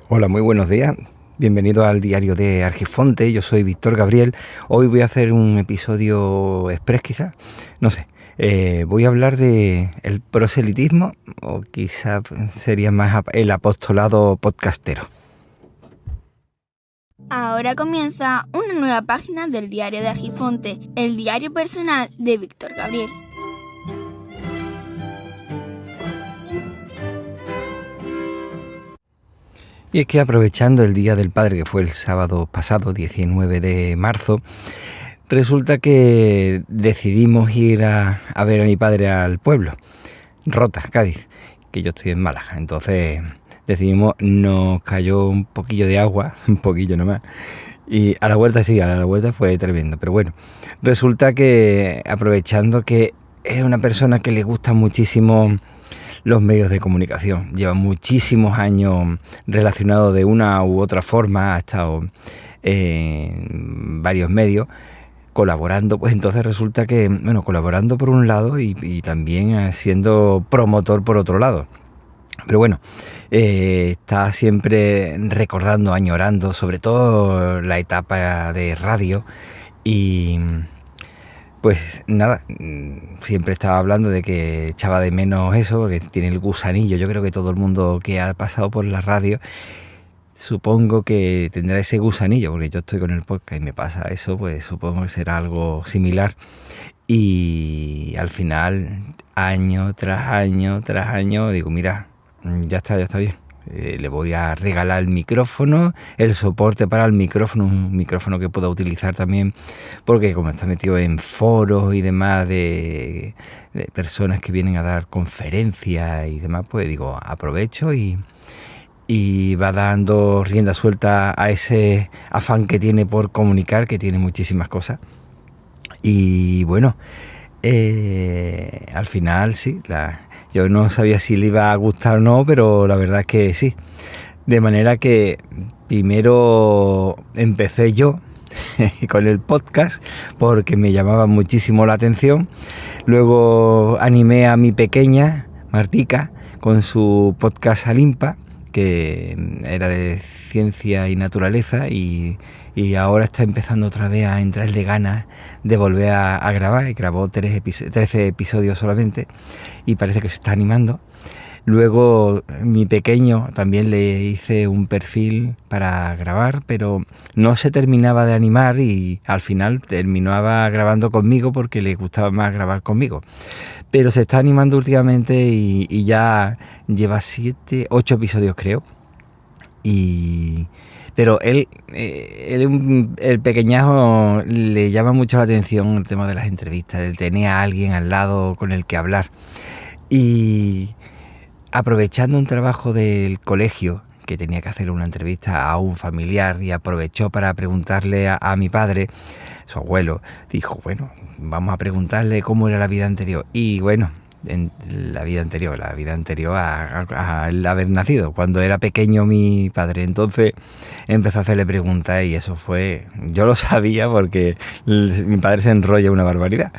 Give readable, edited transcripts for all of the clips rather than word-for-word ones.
Hola, muy buenos días. Bienvenido al diario de Argifonte. Yo soy Víctor Gabriel. Hoy voy a hacer un episodio express, quizás. No sé. Voy a hablar de el proselitismo, o quizás sería más el apostolado podcastero. Ahora comienza una nueva página del diario de Argifonte, el diario personal de Víctor Gabriel. Y es que aprovechando el Día del Padre, que fue el sábado pasado, 19 de marzo, resulta que decidimos ir a ver a mi padre al pueblo, Rota, Cádiz, que yo estoy en Málaga. Entonces decidimos, nos cayó un poquillo de agua, un poquillo nomás, y a la vuelta sí, a la vuelta fue tremendo. Pero bueno, resulta que aprovechando que es una persona que le gusta muchísimo los medios de comunicación, lleva muchísimos años relacionado de una u otra forma, ha estado en varios medios colaborando, pues entonces resulta que, bueno, colaborando por un lado y también siendo promotor por otro lado. Pero bueno, está siempre recordando, añorando, sobre todo la etapa de radio y pues nada, siempre estaba hablando de que echaba de menos eso, porque tiene el gusanillo. Yo creo que todo el mundo que ha pasado por la radio, supongo que tendrá ese gusanillo, porque yo estoy con el podcast y me pasa eso, pues supongo que será algo similar. Y al final, año tras año tras año, digo, mira, ya está bien. Le voy a regalar el micrófono, el soporte para el micrófono, un micrófono que pueda utilizar también, porque como está metido en foros y demás de personas que vienen a dar conferencias y demás, pues digo, aprovecho y va dando rienda suelta a ese afán que tiene por comunicar, que tiene muchísimas cosas. Y bueno, al final sí, yo no sabía si le iba a gustar o no, pero la verdad es que sí. De manera que primero empecé yo con el podcast porque me llamaba muchísimo la atención. Luego animé a mi pequeña, Martica, con su podcast Alimpa, que era de ciencia y naturaleza, y ahora está empezando otra vez a entrarle ganas de volver a grabar. Y grabó 13 episodios solamente y parece que se está animando. Luego mi pequeño también le hice un perfil para grabar, pero no se terminaba de animar y al final terminaba grabando conmigo porque le gustaba más grabar conmigo. Pero se está animando últimamente y ya lleva 8 episodios creo. Pero él, el pequeñajo, le llama mucho la atención el tema de las entrevistas. Él tenía a alguien al lado con el que hablar. Y aprovechando un trabajo del colegio, que tenía que hacer una entrevista a un familiar, y aprovechó para preguntarle a mi padre, su abuelo, dijo, bueno, vamos a preguntarle cómo era la vida anterior. Y bueno, en la vida anterior a él haber nacido, cuando era pequeño mi padre. Entonces empezó a hacerle preguntas y eso fue, yo lo sabía porque mi padre se enrolla una barbaridad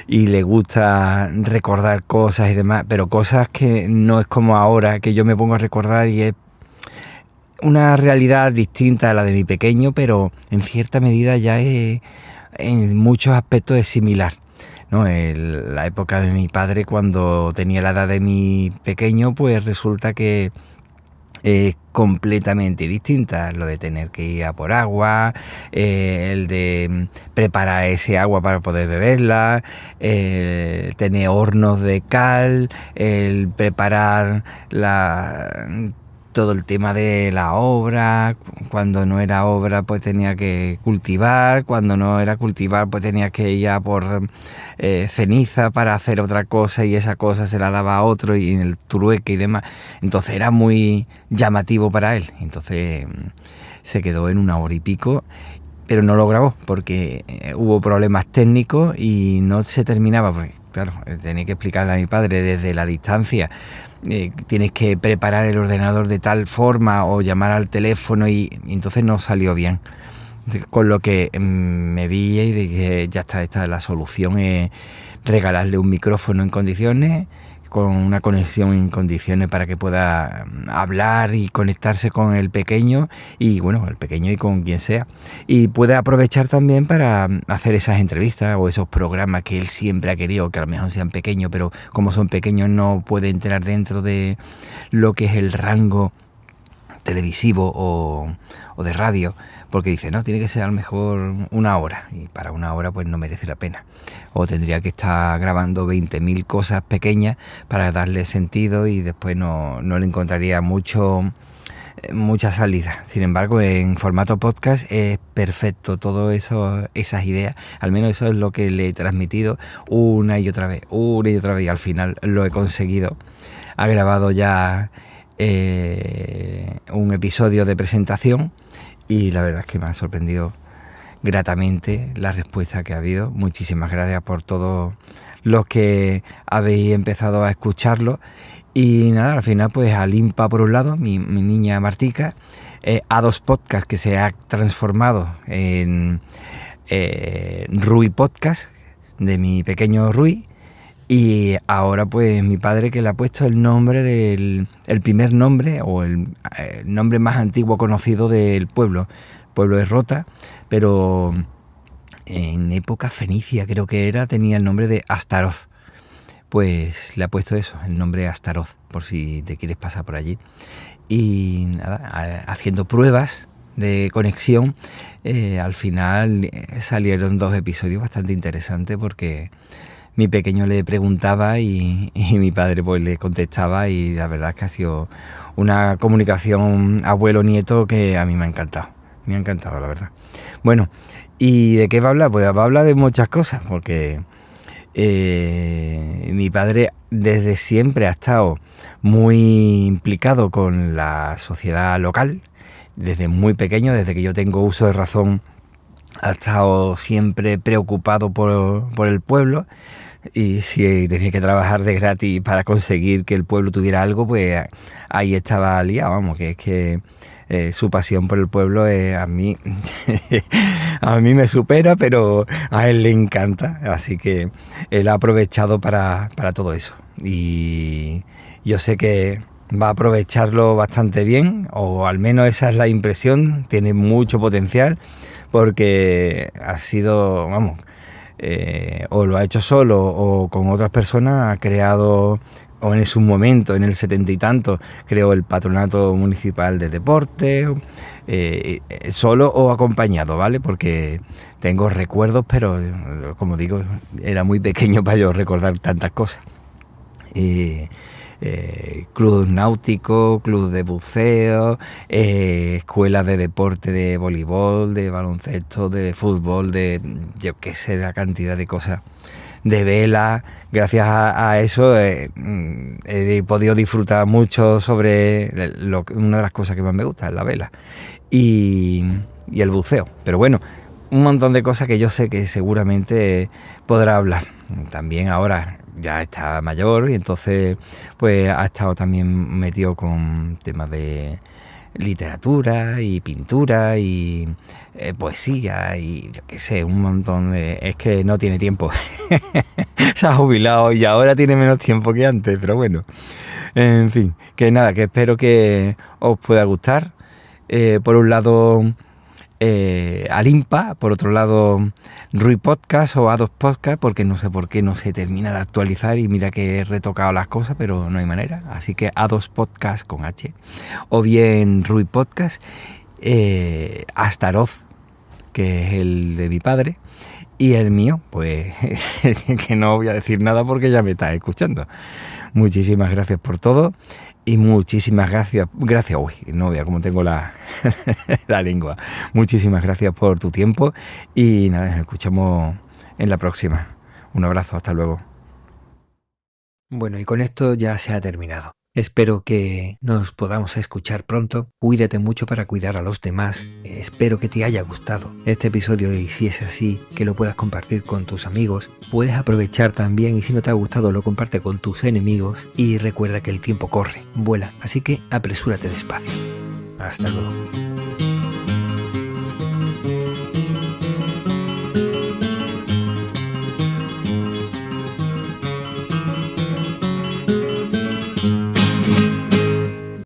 y le gusta recordar cosas y demás, pero cosas que no es como ahora, que yo me pongo a recordar y es una realidad distinta a la de mi pequeño, pero en cierta medida ya es, en muchos aspectos es similar, ¿no? La época de mi padre, cuando tenía la edad de mi pequeño, pues resulta que es completamente distinta. Lo de tener que ir a por agua, el de preparar ese agua para poder beberla, tener hornos de cal, el preparar todo el tema de la obra. Cuando no era obra pues tenía que cultivar, cuando no era cultivar pues tenía que ir a por ceniza para hacer otra cosa, y esa cosa se la daba a otro y en el trueque y demás. Entonces era muy llamativo para él. Entonces se quedó en 1 hora y pico, pero no lo grabó porque hubo problemas técnicos y no se terminaba, porque claro, tenía que explicarle a mi padre desde la distancia. Tienes que preparar el ordenador de tal forma o llamar al teléfono y entonces no salió bien. Con lo que me vi y dije, ya está, esta es la solución, es regalarle un micrófono en condiciones, con una conexión en condiciones para que pueda hablar y conectarse con el pequeño y el pequeño y con quien sea, y puede aprovechar también para hacer esas entrevistas o esos programas que él siempre ha querido, que a lo mejor sean pequeños, pero como son pequeños no puede entrar dentro de lo que es el rango televisivo o de radio, porque dice, no, tiene que ser a lo mejor 1 hora, y para 1 hora pues no merece la pena, o tendría que estar grabando 20.000 cosas pequeñas para darle sentido y después no le encontraría mucha salida. Sin embargo, en formato podcast es perfecto todo eso, esas ideas, al menos eso es lo que le he transmitido una y otra vez, y al final lo he conseguido. Ha grabado ya un episodio de presentación y la verdad es que me ha sorprendido gratamente la respuesta que ha habido. Muchísimas gracias por todos los que habéis empezado a escucharlo. Y nada, al final pues Alimpa por un lado, mi niña Martica, A2 Podcast, que se ha transformado en Rui Podcast, de mi pequeño Rui. Y ahora pues mi padre, que le ha puesto el nombre el primer nombre o el nombre más antiguo conocido del pueblo. El pueblo es Rota, pero en época fenicia creo que tenía el nombre de Astaroth. Pues le ha puesto eso, el nombre Astaroth, por si te quieres pasar por allí. Y nada, haciendo pruebas de conexión, al final salieron 2 episodios bastante interesantes, porque mi pequeño le preguntaba y mi padre pues le contestaba, y la verdad es que ha sido una comunicación abuelo-nieto que a mí me ha encantado. Me ha encantado, la verdad. Bueno, ¿y de qué va a hablar? Pues va a hablar de muchas cosas, porque mi padre desde siempre ha estado muy implicado con la sociedad local, desde muy pequeño, desde que yo tengo uso de razón, ha estado siempre preocupado por el pueblo. Y si tenía que trabajar de gratis para conseguir que el pueblo tuviera algo, pues ahí estaba liado, vamos, que es que su pasión por el pueblo a mí me supera, pero a él le encanta, así que él ha aprovechado para todo eso. Y yo sé que va a aprovecharlo bastante bien, o al menos esa es la impresión, tiene mucho potencial, porque ha sido, vamos, o lo ha hecho solo o con otras personas, ha creado, o en su momento, en el 70 y tanto, creó el Patronato Municipal de Deportes, solo o acompañado, ¿vale? Porque tengo recuerdos, pero como digo, era muy pequeño para yo recordar tantas cosas. Club náutico, club de buceo, escuelas de deporte, de voleibol, de baloncesto, de fútbol, de yo qué sé, la cantidad de cosas, de vela. Gracias a eso he podido disfrutar mucho sobre una de las cosas que más me gusta, es la vela y el buceo. Pero bueno, un montón de cosas que yo sé que seguramente podrá hablar. También ahora ya está mayor y entonces pues ha estado también metido con temas de literatura y pintura y poesía y yo qué sé, un montón de... Es que no tiene tiempo. Se ha jubilado y ahora tiene menos tiempo que antes, pero bueno. En fin, que nada, que espero que os pueda gustar. Por un lado Alimpa, por otro lado Rui Podcast o A2 Podcast, porque no sé por qué no se termina de actualizar y mira que he retocado las cosas, pero no hay manera. Así que A2 Podcast con H, o bien Rui Podcast, Astaroth, que es el de mi padre, y el mío, pues que no voy a decir nada porque ya me está escuchando. Muchísimas gracias por todo. Y muchísimas gracias, uy, no vea cómo tengo la lengua. Muchísimas gracias por tu tiempo y nada, nos escuchamos en la próxima. Un abrazo, hasta luego. Bueno, y con esto ya se ha terminado. Espero que nos podamos escuchar pronto. Cuídate mucho para cuidar a los demás. Espero que te haya gustado este episodio y si es así, que lo puedas compartir con tus amigos. Puedes aprovechar también y si no te ha gustado lo comparte con tus enemigos. Y recuerda que el tiempo corre, vuela, así que apresúrate despacio. Hasta luego.